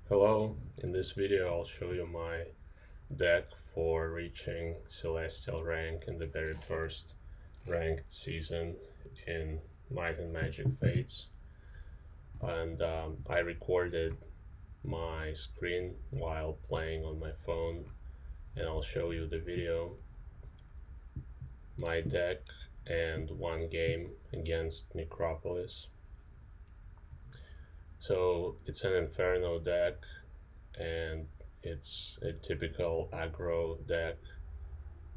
Hello, in this video I'll show you my deck for reaching Celestial rank in the very first ranked season in Might and Magic Fates. And I recorded my screen while playing on my phone, and I'll show you the video. My deck and one game against Necropolis. So it's an Inferno deck, and it's a typical aggro deck.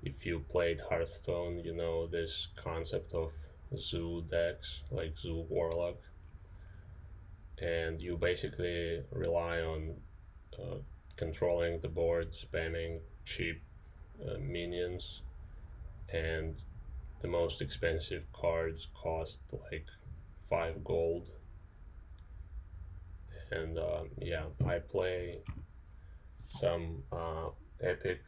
If you played Hearthstone, you know this concept of zoo decks, like Zoo Warlock, and you basically rely on uh, controlling the board, spamming cheap minions, and the most expensive cards cost like 5 gold. And yeah, I play some epic.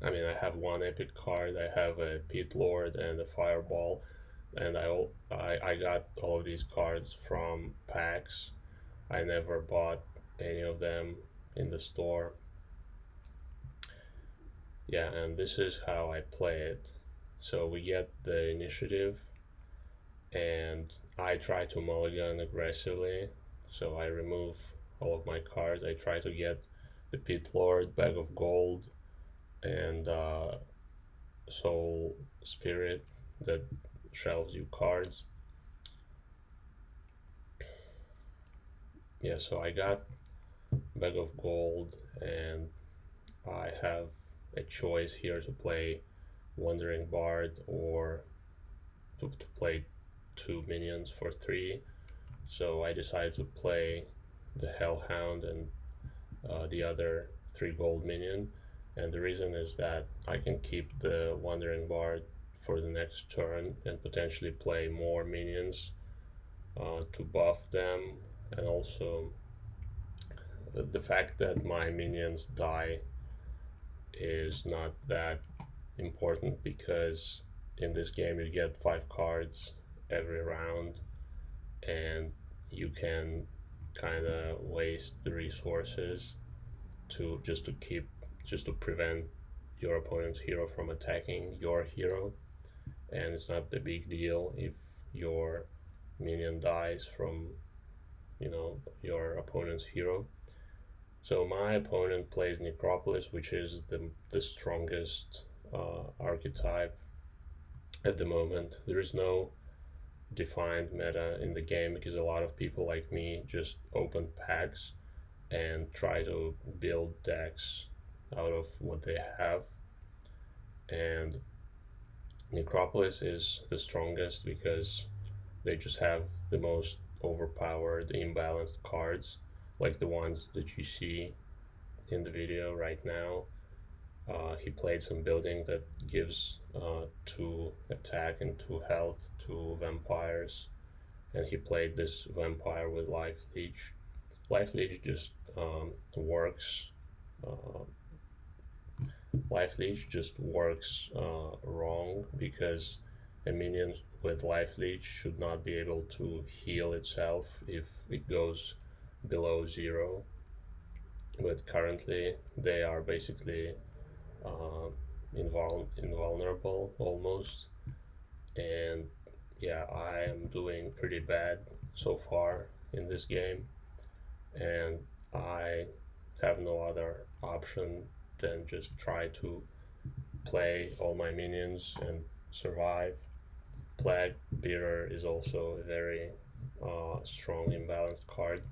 I have one epic card. I have a Pit Lord and a Fireball, and I got all of these cards from packs. I never bought any of them in the store. Yeah, and this is how I play it. So we get the initiative, and I try to mulligan aggressively. So I remove all of my cards. I try to get the Pit Lord, Bag of Gold, and Soul Spirit that shelves you cards. Yeah, so I got Bag of Gold, and I have a choice here to play Wandering Bard or to play two minions for three. So I decided to play the Hellhound and the other 3 gold minion. And the reason is that I can keep the Wandering Bard for the next turn and potentially play more minions to buff them, and also the fact that my minions die is not that important because in this game you get 5 cards every round, and you can kind of waste the resources to prevent your opponent's hero from attacking your hero, and it's not the big deal if your minion dies from your opponent's hero. So my opponent plays Necropolis, which is the strongest archetype at the moment. There is no defined meta in the game because a lot of people like me just open packs and try to build decks out of what they have. And Necropolis is the strongest because they just have the most overpowered, imbalanced cards, like the ones that you see in the video right now. He played some building that gives 2 attack and 2 health to vampires, and he played this vampire with Life Leech. Life Leech just works. Uh, Life Leech just works wrong because a minion with Life Leech should not be able to heal itself if it goes below 0. But currently, they are basically uh, invulnerable almost. And yeah, I am doing pretty bad so far in this game, and I have no other option than just try to play all my minions and survive. Plague Bearer is also a very strong imbalanced card.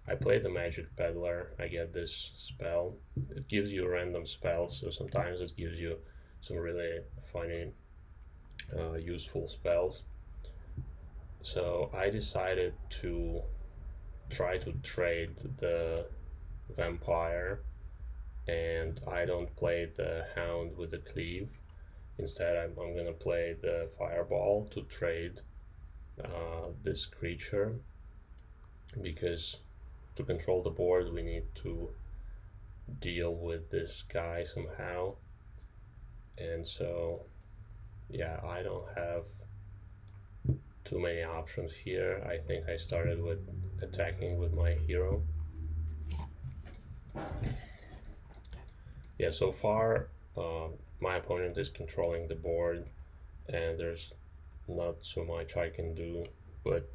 I play the Magic Peddler. I get this spell. It gives you random spells, so sometimes it gives you some really funny, useful spells. So I decided to try to trade the Vampire, and I don't play the Hound with the Cleave. Instead, I'm gonna play the Fireball to trade this creature, because to control the board we need to deal with this guy somehow. And so yeah, I don't have too many options here. I think I started with attacking with my hero, Yeah, so far, my opponent is controlling the board, and there's not so much I can do, but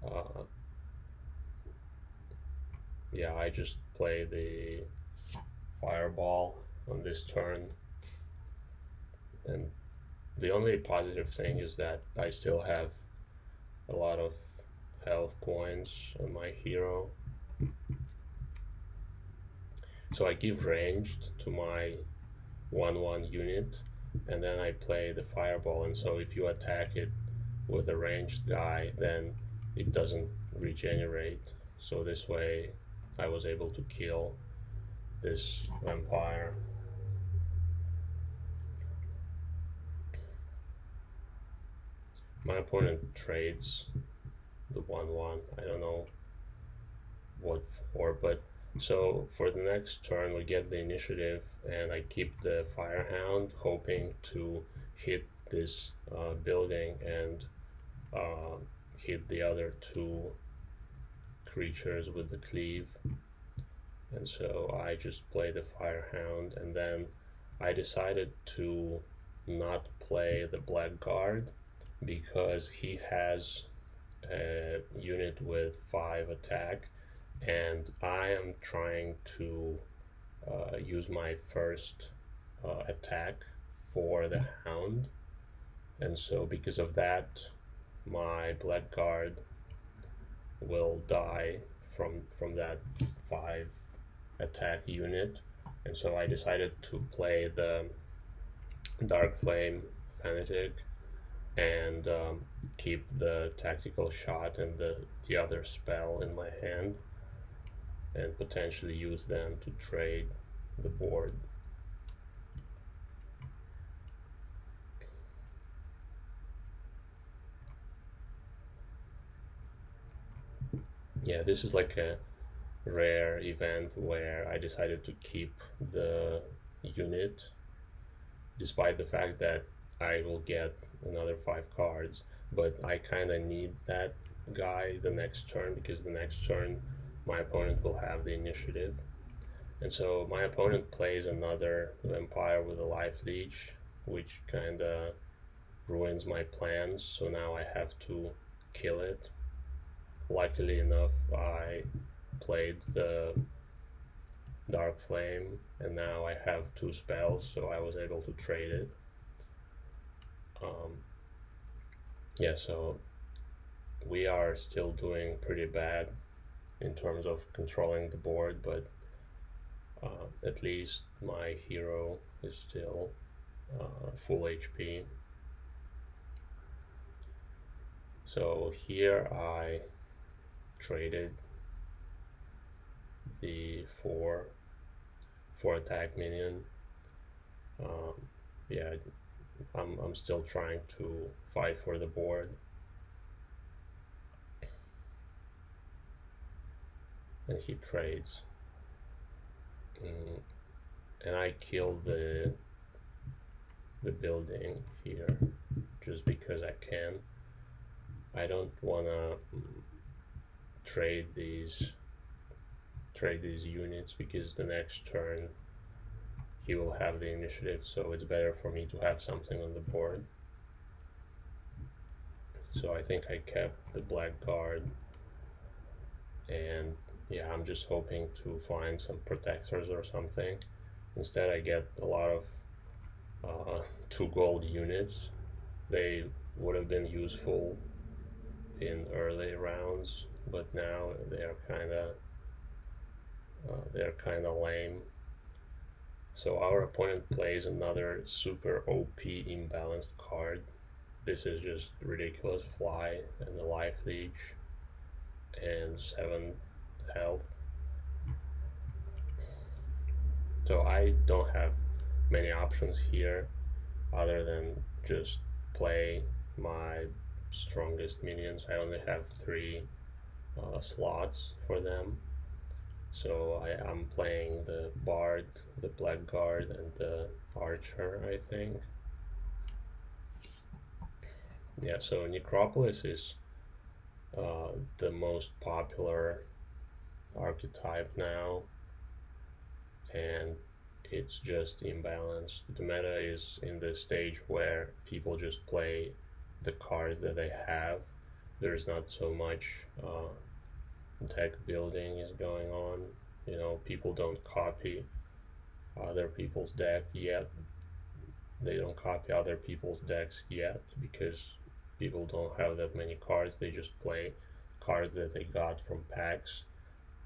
uh, yeah, I just play the fireball on this turn, and the only positive thing is that I still have a lot of health points on my hero. So I give ranged to my 1/1 unit, and then I play the fireball. And so if you attack it with a ranged guy, then it doesn't regenerate. So this way I was able to kill this vampire. My opponent trades the 1/1. I don't know what for, but so for the next turn we get the initiative, and I keep the Firehound, hoping to hit this building and uh, hit the other two creatures with the cleave. And so I just play the Firehound, and then I decided to not play the Blackguard because he has a unit with 5 attack, and I am trying to use my first attack for the Hound. And so because of that, my Blackguard will die from that 5 attack unit. And so I decided to play the Dark Flame Fanatic and keep the tactical shot and the other spell in my hand, and potentially use them to trade the board. Yeah, this is like a rare event where I decided to keep the unit despite the fact that I will get another 5 cards, but I kind of need that guy the next turn because the next turn my opponent will have the initiative. And so my opponent plays another vampire with a life leech, which kind of ruins my plans. So now I have to kill it. Luckily enough, I played the Dark Flame, and now I have 2 spells, so I was able to trade it. Um, yeah, so we are still doing pretty bad in terms of controlling the board, but at least my hero is still full HP. So here I traded the 4 attack minion. Yeah, I'm still trying to fight for the board. And he trades. And I kill the building here just because I can. I don't wanna trade these units because the next turn he will have the initiative, so it's better for me to have something on the board. So I think I kept the Blackguard, and yeah, I'm just hoping to find some protectors or something. Instead I get a lot of 2 gold units. They would have been useful in early rounds, but now they're kind of lame. So our opponent plays another super OP imbalanced card. This is just ridiculous. Fly and the life leech and 7 health. So I don't have many options here other than just play my strongest minions. I only have 3 slots for them. So I'm playing the Bard, the Blackguard, and the Archer, I think. Yeah, so Necropolis is the most popular archetype now. and it's just imbalanced. The meta is in the stage where people just play the cards that they have. There's not so much deck building is going on. You know, people don't copy other people's deck yet. They don't copy other people's decks yet because people don't have that many cards. They just play cards that they got from packs,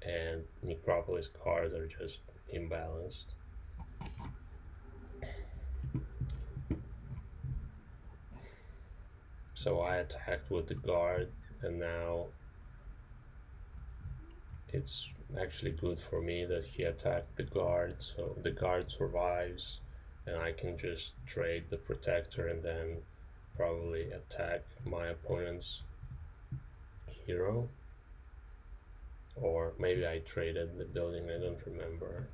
and Necropolis cards are just imbalanced. So I attacked with the guard, and now it's actually good for me that he attacked the guard, so the guard survives, and I can just trade the protector and then probably attack my opponent's hero. Or maybe I traded the building, I don't remember.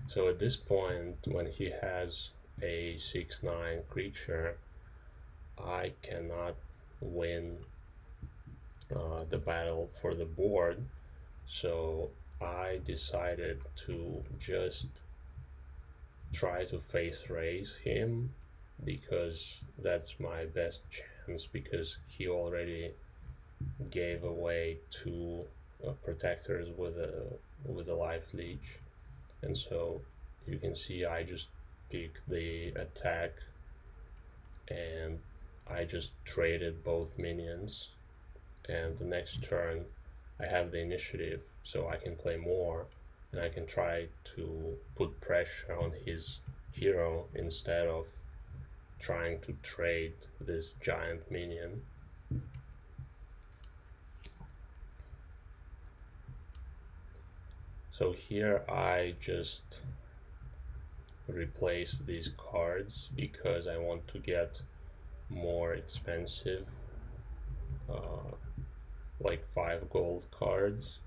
So at this point, when he has a 6/9 creature, I cannot win the battle for the board. So I decided to just try to face raise him because that's my best chance, because he already gave away two protectors with a life leech, and so you can see I just pick the attack and I just traded both minions, and the next turn I have the initiative, so I can play more and I can try to put pressure on his hero instead of trying to trade this giant minion. So here I just replace these cards because I want to get more expensive, like 5 gold cards.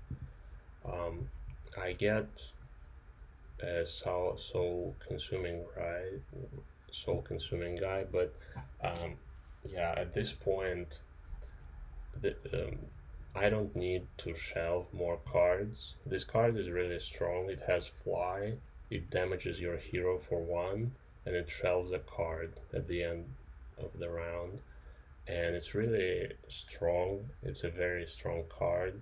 I get a soul consuming guy, but yeah, at this point, the, I don't need to shelve more cards. This card is really strong. It has fly. It damages your hero for 1, and it shelves a card at the end of the round. And it's really strong. It's a very strong card,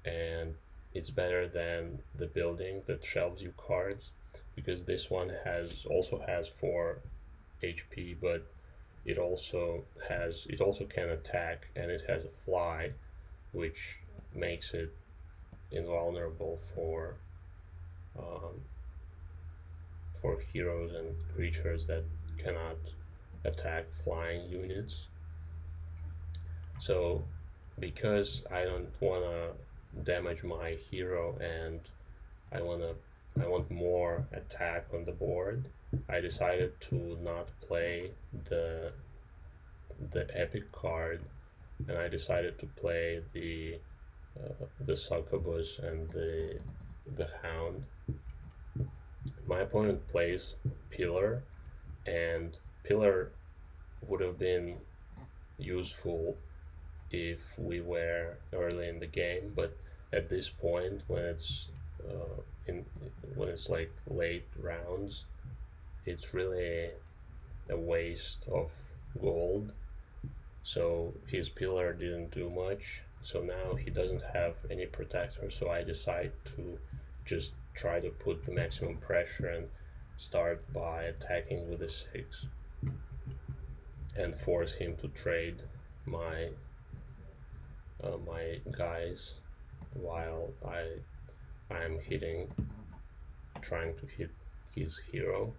and it's better than the building that shelves you cards, because this one also has 4 HP, but it also can attack, and it has a fly, which makes it invulnerable for heroes and creatures that cannot attack flying units. So because I don't wanna damage my hero and I want more attack on the board, I decided to not play the epic card, and I decided to play the succubus and the hound. My opponent plays pillar, and pillar would have been useful if we were early in the game, but at this point, when it's like late rounds, it's really a waste of gold. So his pillar didn't do much, so now he doesn't have any protector, so I decide to just try to put the maximum pressure and start by attacking with a 6 and force him to trade my my guys while I'm trying to hit his hero.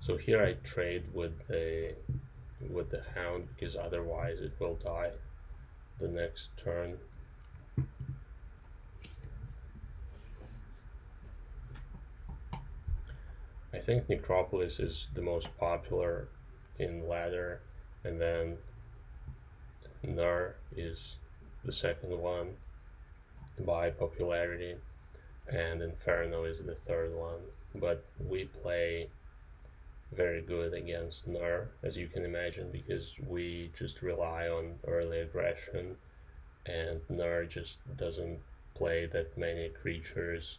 So here I trade with the hound because otherwise it will die the next turn. I think Necropolis is the most popular in ladder, and then Nur is the second one by popularity, and Inferno is the third one. But we play very good against Nur, as you can imagine, because we just rely on early aggression, and Ner just doesn't play that many creatures,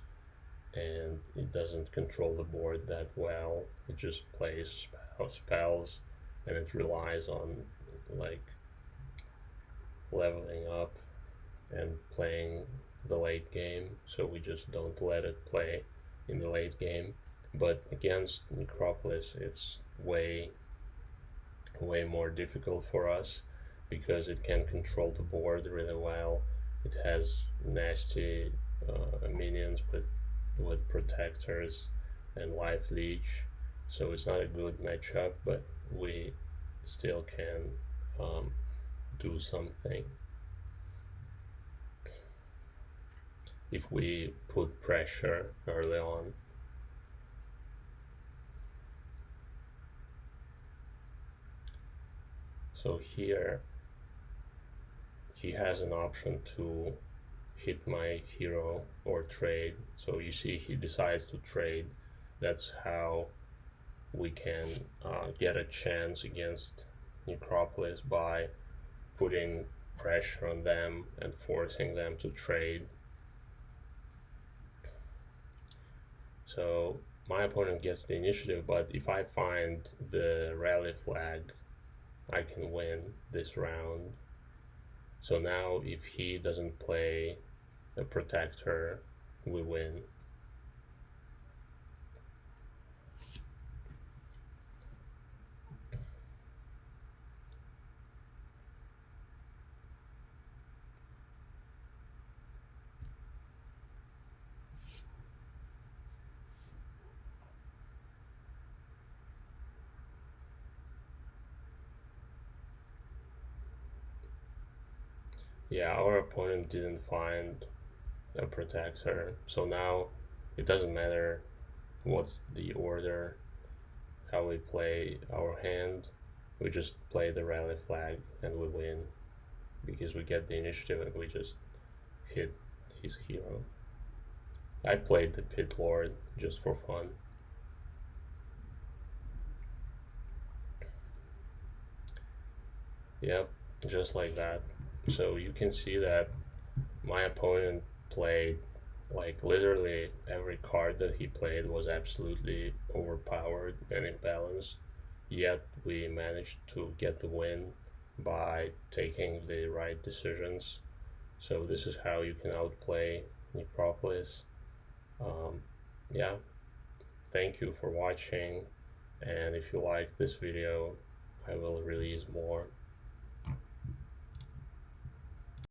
and it doesn't control the board that well. It just plays spells, and it relies on like leveling up and playing the late game, so we just don't let it play in the late game. But against Necropolis, it's way more difficult for us because it can control the board really well. It has nasty minions with protectors and life leech, so it's not a good matchup, but we still can do something if we put pressure early on. So here he has an option to hit my hero or trade. So you see he decides to trade. That's how we can get a chance against Necropolis by putting pressure on them and forcing them to trade. So my opponent gets the initiative, but if I find the rally flag, I can win this round. So now if he doesn't play a protector, we win. Yeah, our opponent didn't find a protector, so now it doesn't matter what's the order, how we play our hand. We just play the rally flag and we win because we get the initiative and we just hit his hero. I played the Pit Lord just for fun. Yep, just like that. So you can see that my opponent played like literally every card that he played was absolutely overpowered and imbalanced. Yet we managed to get the win by taking the right decisions. So this is how you can outplay Necropolis. Um, yeah, thank you for watching, and if you like this video, I will release more.